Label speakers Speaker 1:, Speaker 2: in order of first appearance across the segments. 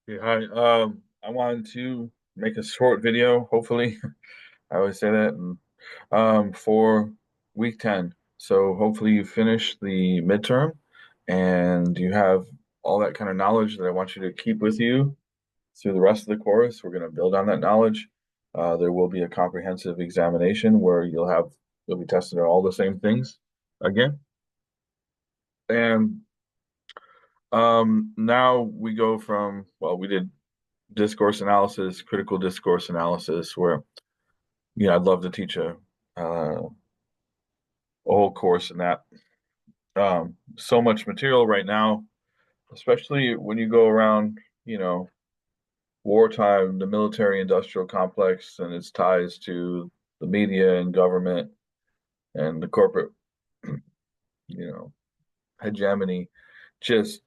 Speaker 1: Yeah, hi. I wanted to make a short video, hopefully. I always say that, and for week 10. So hopefully you finish the midterm and you have all that kind of knowledge that I want you to keep with you through the rest of the course. We're going to build on that knowledge. There will be a comprehensive examination where you'll be tested on all the same things again. And now we go from, well, we did discourse analysis, critical discourse analysis, where I'd love to teach a whole course in that. So much material right now, especially when you go around, you know, wartime, the military industrial complex and its ties to the media and government and the corporate, you know, hegemony just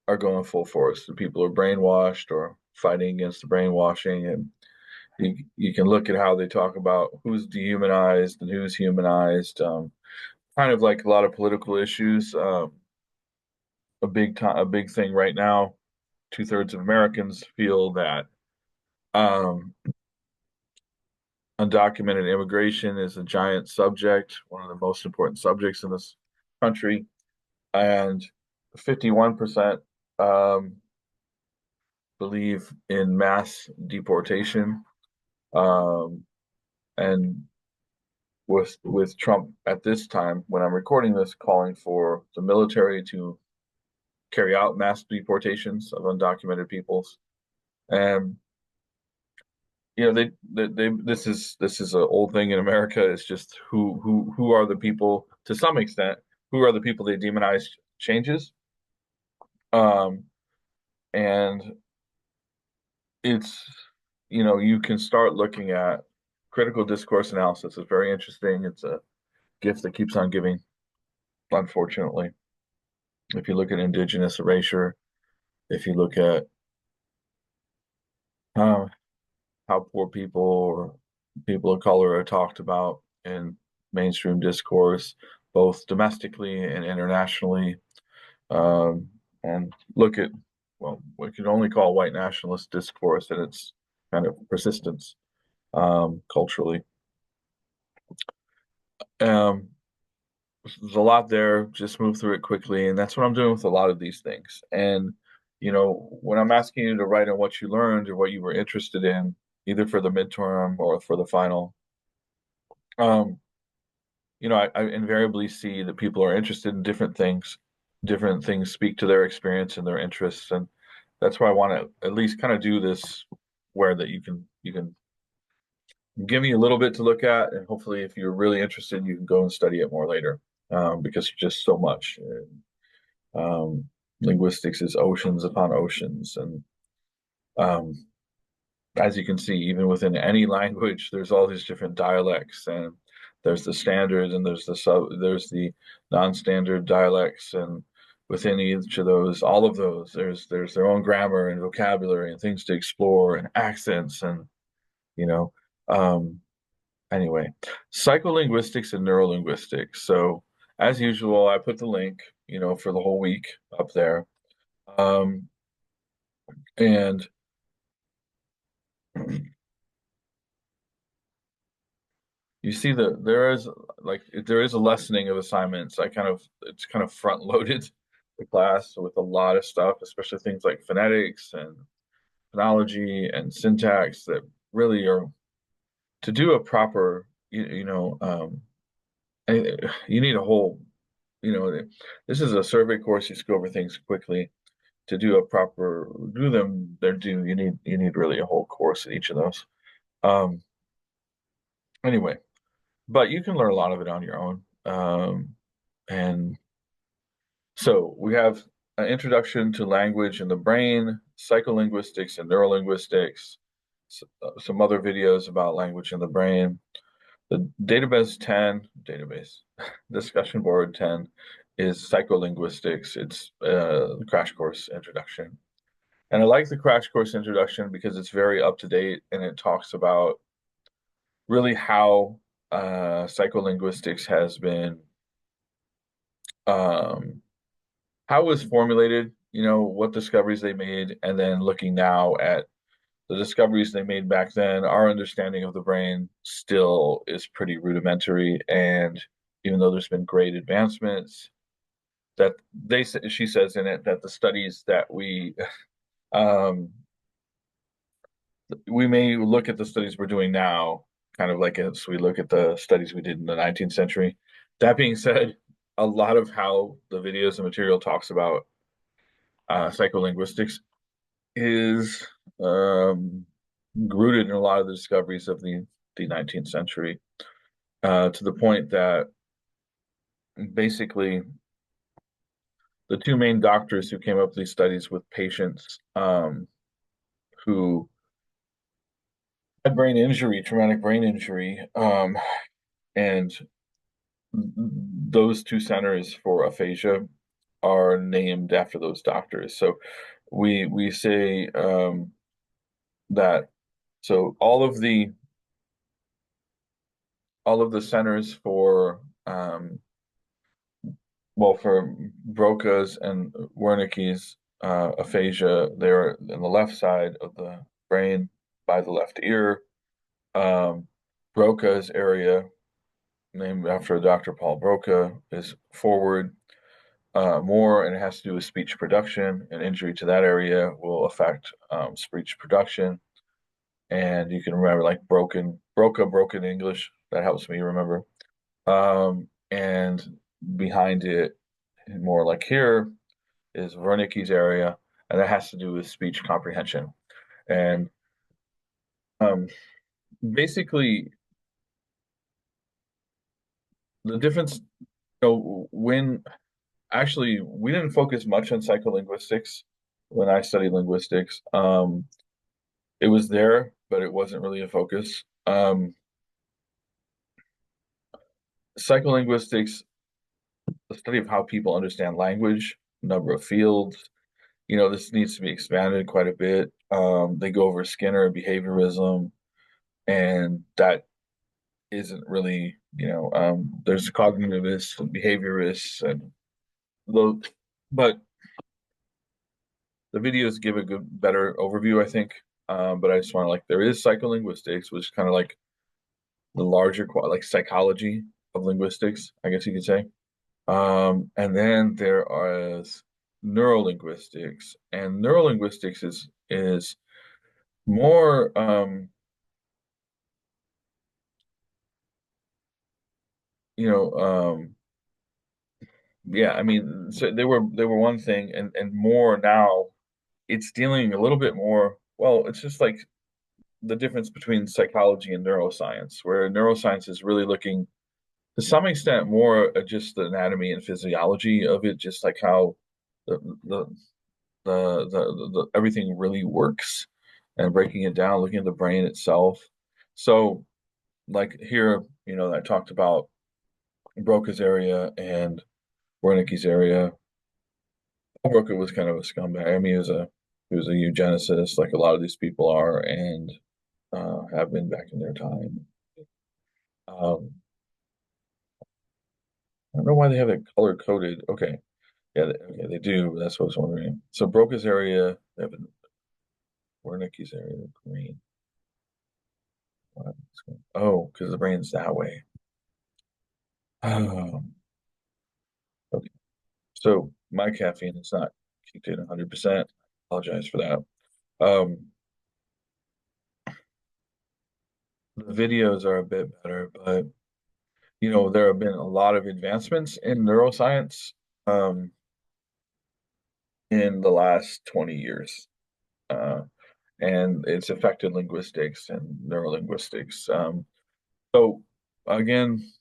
Speaker 1: are going full force. The people are brainwashed or fighting against the brainwashing, and you can look at how they talk about who's dehumanized and who's humanized. Kind of like a lot of political issues. A big thing right now. Two-thirds of Americans feel that um, undocumented immigration is a giant subject, one of the most important subjects in this country, and 51% um, believe in mass deportation. Um, and with Trump at this time, when I'm recording this, calling for the military to carry out mass deportations of undocumented peoples. And this is an old thing in America. It's just who are the people, to some extent, who are the people they demonize changes. Um, and it's you can start looking at critical discourse analysis. It's very interesting. It's a gift that keeps on giving, unfortunately. If you look at indigenous erasure, if you look at uh, how poor people or people of color are talked about in mainstream discourse, both domestically and internationally. Um, and look at, well, we can only call white nationalist discourse and its kind of persistence culturally. Um, there's a lot there. Just move through it quickly, and that's what I'm doing with a lot of these things. And when I'm asking you to write on what you learned or what you were interested in, either for the midterm or for the final, um, I invariably see that people are interested in different things. Different things speak to their experience and their interests, and that's why I want to at least kind of do this where that you can give me a little bit to look at, and hopefully, if you're really interested, you can go and study it more later, because it's just so much. Um, Linguistics is oceans upon oceans, and um, as you can see, even within any language, there's all these different dialects, and there's the standard, and there's the non-standard dialects, and within each of those, all of those, there's their own grammar and vocabulary and things to explore and accents, and you know, um, anyway, psycholinguistics and neurolinguistics. So as usual, I put the link, for the whole week up there, um, and you see that there is a lessening of assignments. It's kind of front loaded the class with a lot of stuff, especially things like phonetics and phonology and syntax that really are to do a proper you need a whole you know this is a survey course. You just go over things quickly. To do a proper do them they're due, you need really a whole course in each of those. um anyway, but you can learn a lot of it on your own. And so we have an introduction to language and the brain, psycholinguistics and neurolinguistics, some other videos about language and the brain. The database discussion board 10 is psycholinguistics. It's the crash course introduction. And I like the crash course introduction because it's very up to date and it talks about really how psycholinguistics has been, um, how it was formulated what discoveries they made, and then looking now at the discoveries they made back then, our understanding of the brain still is pretty rudimentary. And even though there's been great advancements, that she says in it that the studies that um, we may look at the studies we're doing now, kind of like as we look at the studies we did in the 19th century. That being said, a lot of how the videos and material talks about psycholinguistics is rooted in a lot of the discoveries of the 19th century, to the point that basically the two main doctors who came up with these studies with patients who had brain injury, traumatic brain injury, and those two centers for aphasia are named after those doctors. So we say that so all of the centers for for Broca's and Wernicke's aphasia, they're in the left side of the brain by the left ear. Broca's area, named after Dr. Paul Broca, is forward more, and it has to do with speech production. An injury to that area will affect speech production. And you can remember like broken English. That helps me remember. And behind it, more like here, is Wernicke's area, and that has to do with speech comprehension. And um, basically, the difference, when actually we didn't focus much on psycholinguistics when I studied linguistics. It was there, but it wasn't really a focus. Psycholinguistics, the study of how people understand language, number of fields, this needs to be expanded quite a bit. They go over Skinner behaviorism, and that isn't really, there's cognitivists and behaviorists, and those, but the videos give a better overview, I think. But I just want to like, there is psycholinguistics, which is kind of like the larger, like psychology of linguistics, I guess you could say. And then there is neurolinguistics, and neurolinguistics is more you know yeah, I mean, so they were one thing, and more now it's dealing a little bit more, well, it's just like the difference between psychology and neuroscience, where neuroscience is really looking to some extent more at just the anatomy and physiology of it, just like how the the the everything really works, and breaking it down, looking at the brain itself. So like here, I talked about Broca's area and Wernicke's area. Broca was kind of a scumbag. I mean, he was a eugenicist, like a lot of these people are, and have been back in their time. Um, I don't know why they have it color coded. Okay, yeah, okay, they do. That's what I was wondering. So Broca's area, they have Wernicke's area, green. Oh, because the brain's that way. Um, okay. So my caffeine is not kicked in 100%. Apologize for that. Um, the videos are a bit better, but there have been a lot of advancements in neuroscience um, in the last 20 years. Uh, and it's affected linguistics and neurolinguistics. So again,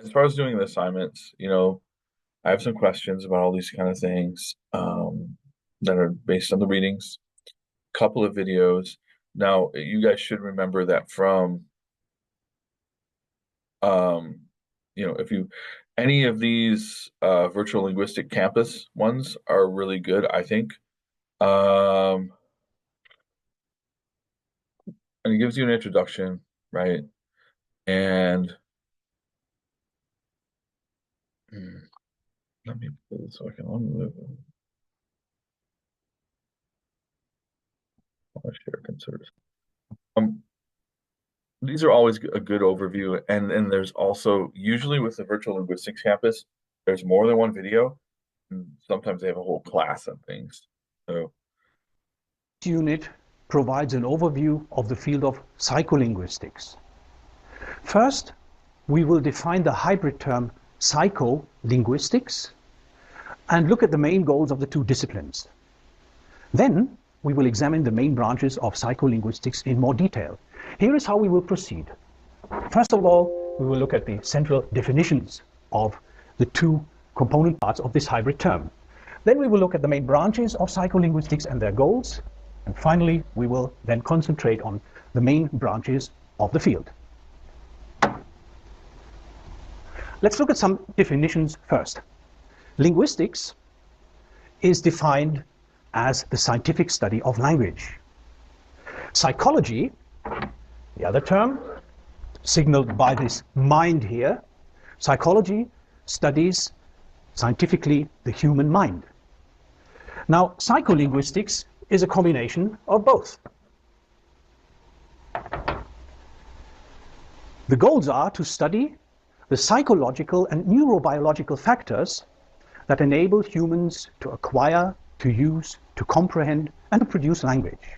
Speaker 1: as far as doing the assignments, I have some questions about all these kind of things that are based on the readings, couple of videos. Now, you guys should remember that from, um, if you, any of these virtual linguistic campus ones are really good, I think. Um, and it gives you an introduction, right? And let me put this so I can unmove. share concerns. Um, these are always a good overview, and there's also usually with the virtual linguistics campus, there's more than one video, and sometimes they have a whole class on things. So
Speaker 2: This unit provides an overview of the field of psycholinguistics. First, we will define the hybrid term psycholinguistics and look at the main goals of the two disciplines. Then, we will examine the main branches of psycholinguistics in more detail. Here is how we will proceed. First of all, we will look at the central definitions of the two component parts of this hybrid term. Then we will look at the main branches of psycholinguistics and their goals. And finally, we will then concentrate on the main branches of the field. Let's look at some definitions first. Linguistics is defined as the scientific study of language. Psychology, the other term, signaled by this mind here, psychology studies scientifically the human mind. Now, psycholinguistics is a combination of both. The goals are to study the psychological and neurobiological factors that enable humans to acquire, to use, to comprehend, and to produce language.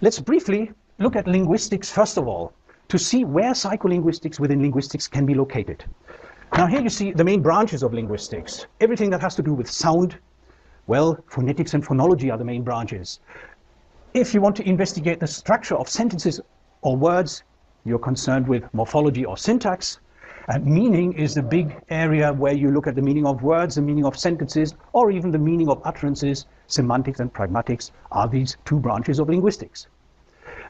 Speaker 2: Let's briefly look at linguistics first of all, to see where psycholinguistics within linguistics can be located. Now here you see the main branches of linguistics. Everything that has to do with sound, well, phonetics and phonology are the main branches. If you want to investigate the structure of sentences or words, you're concerned with morphology or syntax. And meaning is the big area where you look at the meaning of words, the meaning of sentences, or even the meaning of utterances. Semantics and pragmatics are these two branches of linguistics.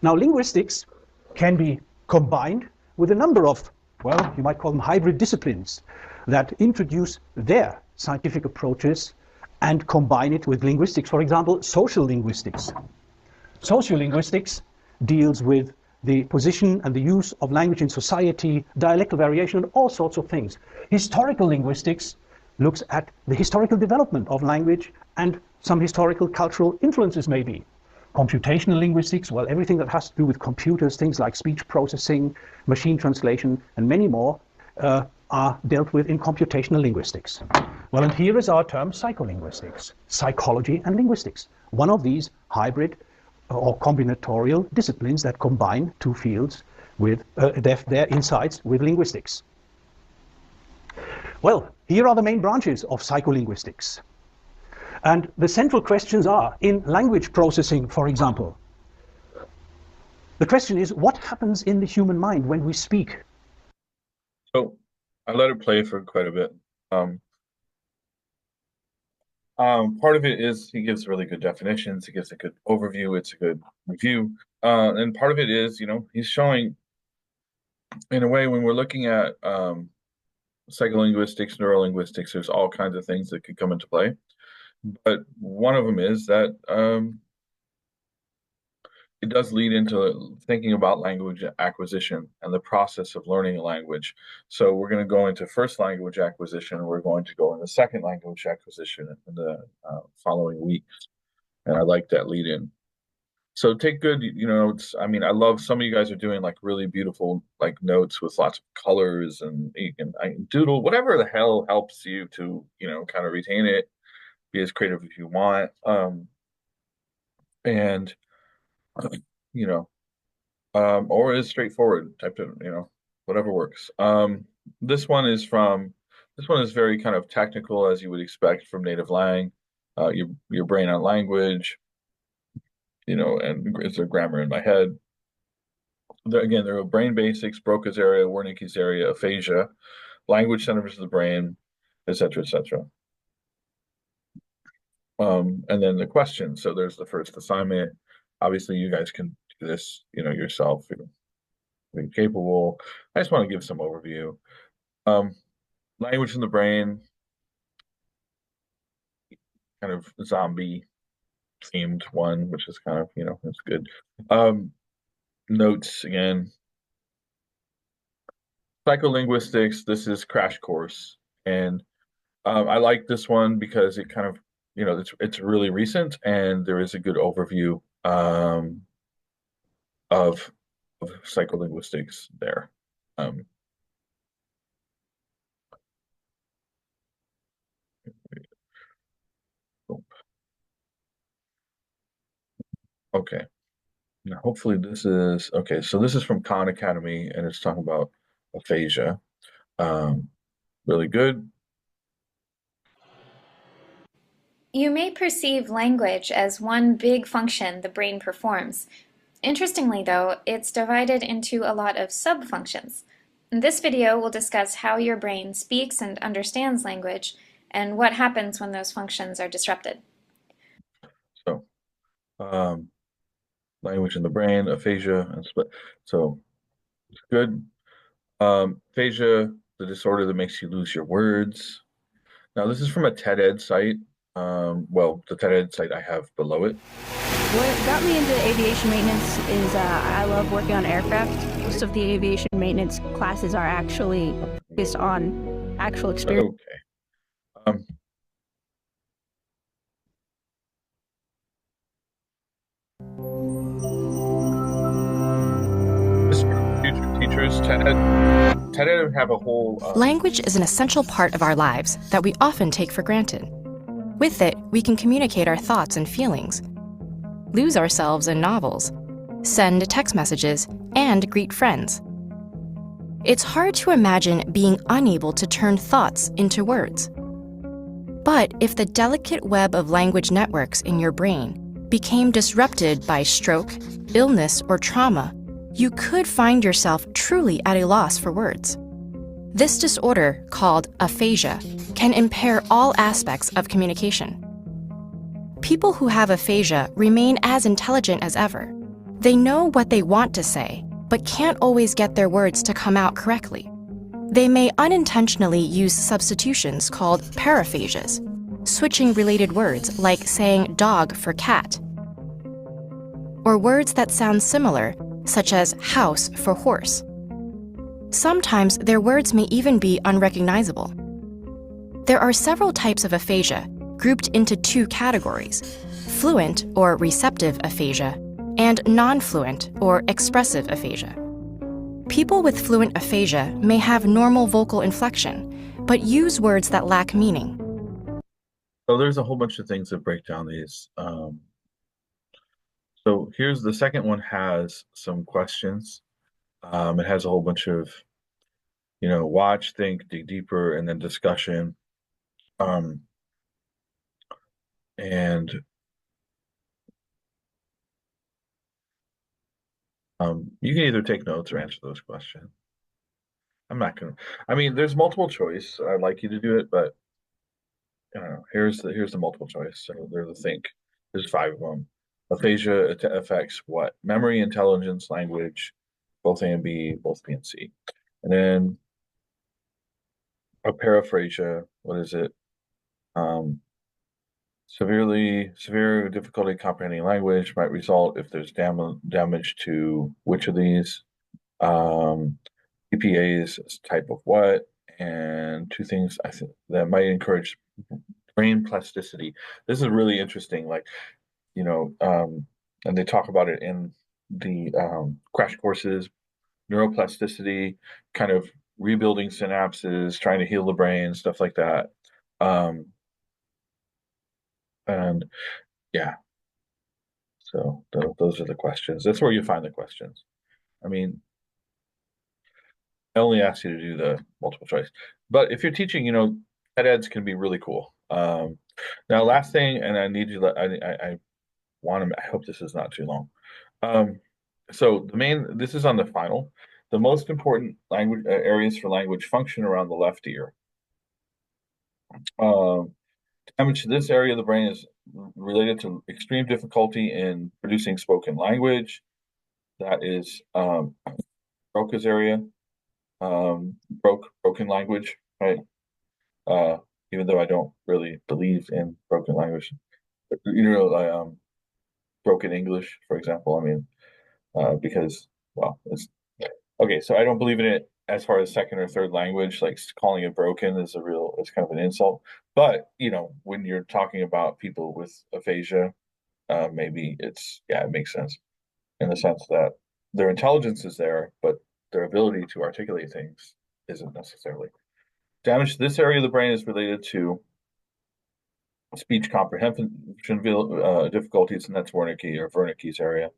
Speaker 2: Now, linguistics can be combined with a number of, well, you might call them hybrid disciplines that introduce their scientific approaches and combine it with linguistics. For example, social linguistics. Sociolinguistics deals with the position and the use of language in society, dialectal variation, and all sorts of things. Historical linguistics looks at the historical development of language and some historical cultural influences maybe. Computational linguistics, well, everything that has to do with computers, things like speech processing, machine translation, and many more are dealt with in computational linguistics. Well, and here is our term psycholinguistics, psychology and linguistics, one of these hybrid or combinatorial disciplines that combine two fields with their insights with linguistics. Well, here are the main branches of psycholinguistics. And the central questions are, in language processing, for example, the question is, what happens in the human mind when we speak?
Speaker 1: So I let it play for quite a bit. Part of it is he gives really good definitions. He gives a good overview. It's a good review. And part of it is, he's showing, in a way, when we're looking at psycholinguistics, neurolinguistics, there's all kinds of things that could come into play. But one of them is that it does lead into thinking about language acquisition and the process of learning a language. So we're going to go into first language acquisition. We're going to go into second language acquisition in the following weeks. And I like that lead in. So take good, notes. I mean, I love some of you guys are doing like really beautiful like notes with lots of colors, and you can doodle whatever the hell helps you to, kind of retain it, be as creative as you want. And you know, or as straightforward type of, whatever works. This one is very kind of technical as you would expect from native lang, your brain on language, and it's a grammar in my head. Again, there are brain basics, Broca's area, Wernicke's area, aphasia, language centers of the brain, etc., etc. And then the questions. So there's the first assignment. Obviously, you guys can do this, yourself. You're capable. I just want to give some overview. Language in the brain, kind of zombie themed one, which is kind of, it's good. Notes again. Psycholinguistics, this is crash course. And I like this one because it kind of it's really recent, and there is a good overview of psycholinguistics there. Um, okay. Now, hopefully this is okay. So this is from Khan Academy, and it's talking about aphasia. Um, really good.
Speaker 3: You may perceive language as one big function the brain performs. Interestingly, though, it's divided into a lot of sub-functions. In this video, we'll discuss how your brain speaks and understands language and what happens when those functions are disrupted.
Speaker 1: So, um, language in the brain, aphasia, and split. So good. Aphasia, the disorder that makes you lose your words. Now, this is from a TED-Ed site. Well, the TED-Ed site I have below it.
Speaker 4: What got me into aviation maintenance is I love working on aircraft. Most of the aviation maintenance classes are actually based on actual experience.
Speaker 1: Okay. Um, this is for future teachers. TED-Ed have a whole.
Speaker 5: Language is an essential part of our lives that we often take for granted. With it, we can communicate our thoughts and feelings, lose ourselves in novels, send text messages, and greet friends. It's hard to imagine being unable to turn thoughts into words. But if the delicate web of language networks in your brain became disrupted by stroke, illness, or trauma, you could find yourself truly at a loss for words. This disorder, called aphasia, can impair all aspects of communication. People who have aphasia remain as intelligent as ever. They know what they want to say, but can't always get their words to come out correctly. They may unintentionally use substitutions called paraphasias, switching related words like saying dog for cat, or words that sound similar, such as house for horse. Sometimes their words may even be unrecognizable. There are several types of aphasia, grouped into two categories: fluent or receptive aphasia, and non-fluent or expressive aphasia. People with fluent aphasia may have normal vocal inflection, but use words that lack meaning.
Speaker 1: So there's a whole bunch of things that break down these. So here's the second one has some questions. It has a whole bunch of, watch, think, dig deeper, and then discussion. Um, and you can either take notes or answer those questions. I'm not gonna. I mean, there's multiple choice. I'd like you to do it, but here's the multiple choice. So there's the think. There's five of them. Aphasia affects what? Memory, intelligence, language, both A and B, both B and C. And then a paraphrasia, what is it? Severe difficulty comprehending language might result if there's damage to which of these? EPA's type of what? And two things I think that might encourage brain plasticity. This is really interesting. Like, and they talk about it in the crash courses, neuroplasticity, kind of rebuilding synapses, trying to heal the brain, stuff like that. And yeah, so those are the questions. That's where you find the questions. I mean, I only ask you to do the multiple choice, but if you're teaching, ed-eds can be really cool. Now, last thing, and I need you. I want to. I hope this is not too long. So this is on the final. The most important language areas for language function around the left ear. Damage to this area of the brain is related to extreme difficulty in producing spoken language. That is Broca's area, broken language, right? Even though I don't really believe in broken language, broken English, for example. I mean, because, well, it's okay. So I don't believe in it as far as second or third language, like calling it broken is it's kind of an insult. But when you're talking about people with aphasia, maybe it makes sense in the sense that their intelligence is there, but their ability to articulate things isn't necessarily. Damage to this area of the brain is related to speech comprehension difficulties, and that's Wernicke's area.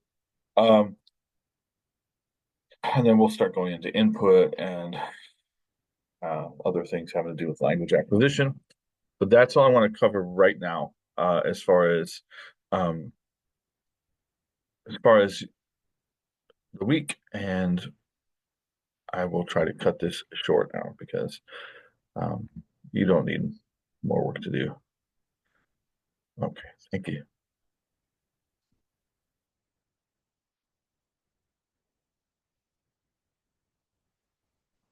Speaker 1: And then we'll start going into input and other things having to do with language acquisition. But that's all I want to cover right now, as far as the week. And I will try to cut this short now because you don't need more work to do. Okay, thank you.